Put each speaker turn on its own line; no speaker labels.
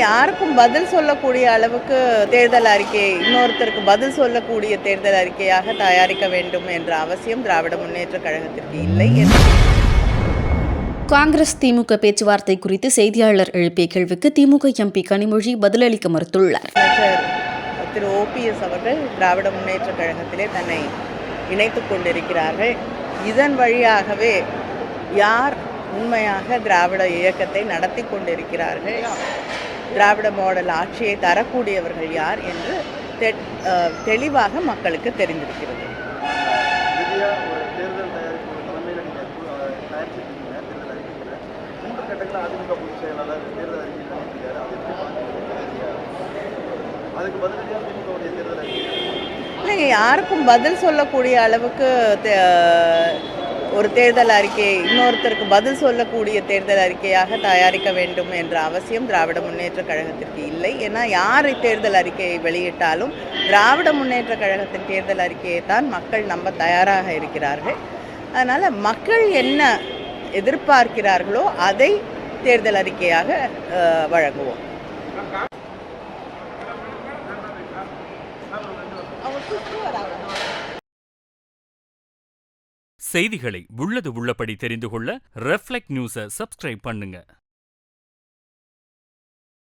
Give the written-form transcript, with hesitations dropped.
யாருக்கும் பதில் சொல்லக்கூடிய அளவுக்கு தேர்தல் அறிக்கை இன்னொருத்தருக்கு பதில் சொல்லக்கூடிய தேர்தல் அறிக்கையாக தயாரிக்க வேண்டும் என்ற அவசியம் திராவிட முன்னேற்றக் கழகத்திற்கு இல்லை.
காங்கிரஸ் திமுக பேச்சுவார்த்தை குறித்து செய்தியாளர் எழுப்பிய கேள்விக்கு திமுக எம்பி கனிமொழி பதிலளிக்க மறுத்துள்ளார்.
திரு ஓபிஎஸ் அவர்கள் திராவிட முன்னேற்றக் கழகத்திலே தன்னை இணைத்துக் கொண்டிருக்கிறார்கள். இதன் வழியாகவே யார் உண்மையாக திராவிட இயக்கத்தை நடத்தி கொண்டிருக்கிறார்கள், திராவிட மாடல் ஆட்சியை தரக்கூடியவர்கள் யார் என்று தெளிவாக மக்களுக்கு தெரிந்திருக்கிறது. இல்லைங்க, யாருக்கும் பதில் சொல்லக்கூடிய அளவுக்கு ஒரு தேர்தல் அறிக்கை இன்னொருத்தருக்கு பதில் சொல்லக்கூடிய தேர்தல் அறிக்கையாக தயாரிக்க வேண்டும் என்ற அவசியம் திராவிட முன்னேற்றக் கழகத்திற்கு இல்லை. ஏன்னா யார் தேர்தல் அறிக்கையை வெளியிட்டாலும் திராவிட முன்னேற்றக் கழகத்தின் தேர்தல் அறிக்கையை தான் மக்கள் நம்ப தயாராக இருக்கிறார்கள். அதனால் மக்கள் என்ன எதிர்பார்க்கிறார்களோ அதை தேர்தல் அறிக்கையாக வழங்குவோம்.
செய்திகளை உள்ளது உள்ளபடி தெரிந்து கொள்ள ரெஃப்ளெக்ட் நியூஸை சப்ஸ்கிரைப் பண்ணுங்க.